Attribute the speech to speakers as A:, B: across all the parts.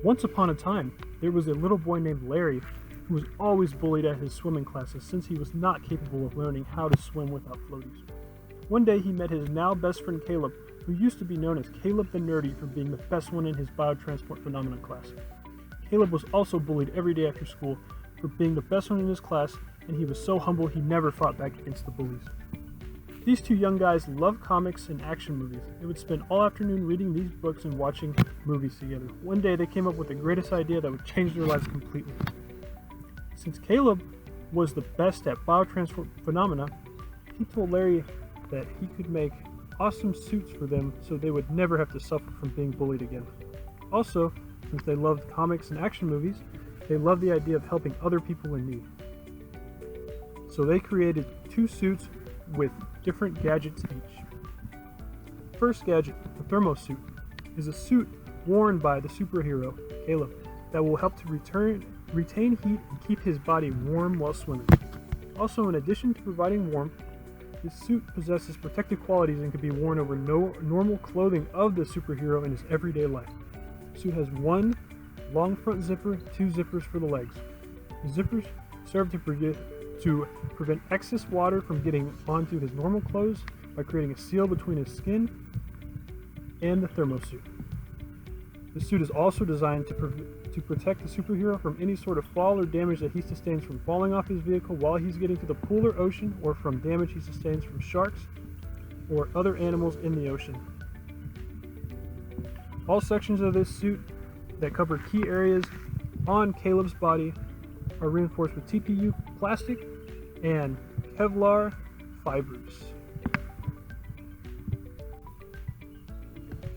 A: Once upon a time, there was a little boy named Larry who was always bullied at his swimming classes since he was not capable of learning how to swim without floaties. One day he met his now best friend Caleb, who used to be known as Caleb the Nerdy for being the best one in his biotransport phenomenon class. Caleb was also bullied every day after school for being the best one in his class, and he was so humble he never fought back against the bullies. These two young guys loved comics and action movies. They would spend all afternoon reading these books and watching movies together. One day they came up with the greatest idea that would change their lives completely. Since Caleb was the best at biotransport phenomena, he told Larry that he could make awesome suits for them so they would never have to suffer from being bullied again. Also, since they loved comics and action movies, they loved the idea of helping other people in need. So they created 2 suits with different gadgets each. First gadget, the Thermosuit, is a suit worn by the superhero, Caleb, that will help to retain heat and keep his body warm while swimming. Also, in addition to providing warmth, this suit possesses protective qualities and can be worn over normal clothing of the superhero in his everyday life. The suit has 1 long front zipper, 2 zippers for the legs. The zippers serve to prevent excess water from getting onto his normal clothes by creating a seal between his skin and the thermosuit. The suit is also designed to protect the superhero from any sort of fall or damage that he sustains from falling off his vehicle while he's getting to the pool or ocean, or from damage he sustains from sharks or other animals in the ocean. All sections of this suit that cover key areas on Caleb's body are reinforced with TPU plastic and Kevlar fibers.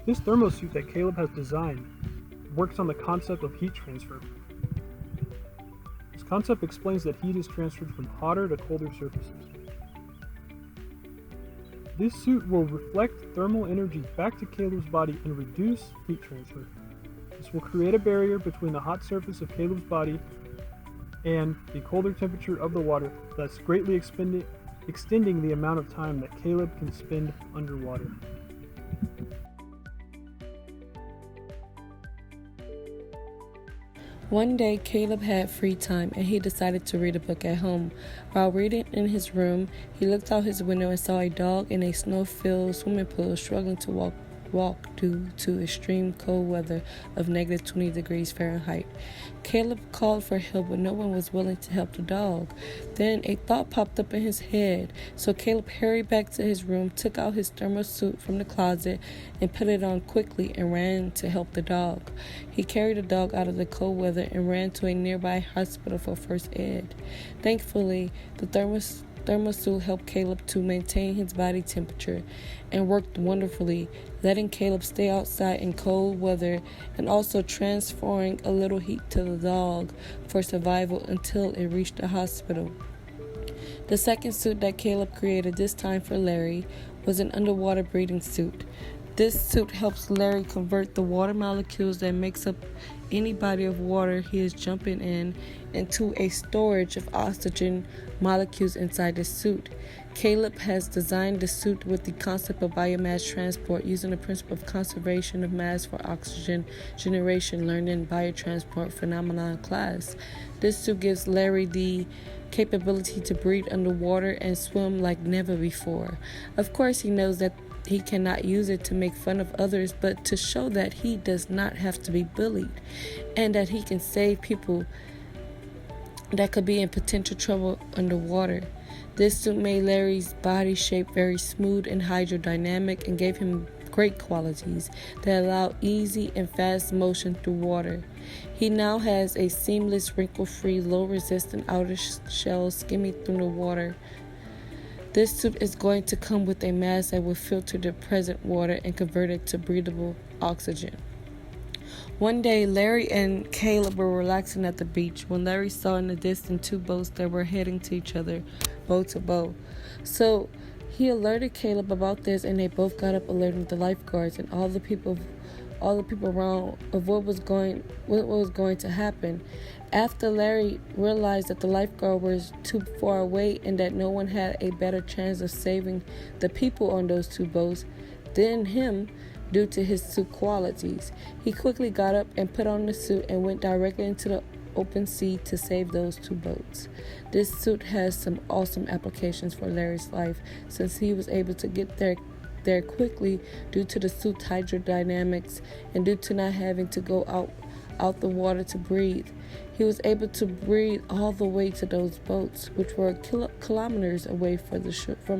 A: This thermosuit that Caleb has designed works on the concept of heat transfer. This concept explains that heat is transferred from hotter to colder surfaces. This suit will reflect thermal energy back to Caleb's body and reduce heat transfer. This will create a barrier between the hot surface of Caleb's body and the colder temperature of the water, thus greatly extending the amount of time that Caleb can spend underwater.
B: One day, Caleb had free time and he decided to read a book at home. While reading in his room, he looked out his window and saw a dog in a snow-filled swimming pool struggling to walk due to extreme cold weather of negative 20 degrees Fahrenheit. Caleb called for help, but no one was willing to help the dog. Then a thought popped up in his head, so Caleb hurried back to his room, took out his thermosuit from the closet, and put it on quickly and ran to help the dog. He carried the dog out of the cold weather and ran to a nearby hospital for first aid. Thankfully, the thermosuit helped Caleb to maintain his body temperature and worked wonderfully, letting Caleb stay outside in cold weather and also transferring a little heat to the dog for survival until it reached the hospital. The second suit that Caleb created, this time for Larry, was an underwater breathing suit. This suit helps Larry convert the water molecules that makes up any body of water he is jumping in into a storage of oxygen molecules inside the suit. Caleb has designed the suit with the concept of biomass transport using the principle of conservation of mass for oxygen generation learned in biotransport phenomenon class. This suit gives Larry the capability to breathe underwater and swim like never before. Of course, he knows that he cannot use it to make fun of others, but to show that he does not have to be bullied and that he can save people that could be in potential trouble underwater. This suit made Larry's body shape very smooth and hydrodynamic and gave him great qualities that allow easy and fast motion through water. He now has a seamless, wrinkle-free, low-resistant outer shell skimming through the water. This suit is going to come with a mask that will filter the present water and convert it to breathable oxygen. One day, Larry and Caleb were relaxing at the beach when Larry saw in the distance 2 boats that were heading to each other, bow to bow. So he alerted Caleb about this, and they both got up alerting the lifeguards and all the people around of what was going to happen. After Larry realized that the lifeguard was too far away and that no one had a better chance of saving the people on those 2 boats than him, due to his suit qualities. He quickly got up and put on the suit and went directly into the open sea to save those two boats. This suit has some awesome applications for Larry's life since he was able to get there quickly due to the suit's hydrodynamics and due to not having to go out the water to breathe. He was able to breathe all the way to those boats, which were kilometers away from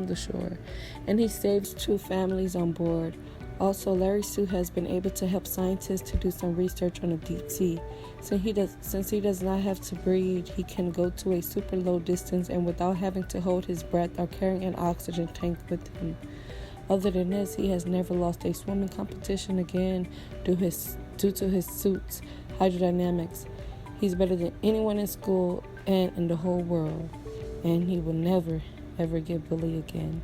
B: the shore, and he saved two families on board. Also, Larry's suit has been able to help scientists to do some research on the deep sea. Since he does not have to breathe, he can go to a super low distance and without having to hold his breath or carrying an oxygen tank with him. Other than this, he has never lost a swimming competition again due to his suit's hydrodynamics. He's better than anyone in school and in the whole world, and he will never, ever get bullied again.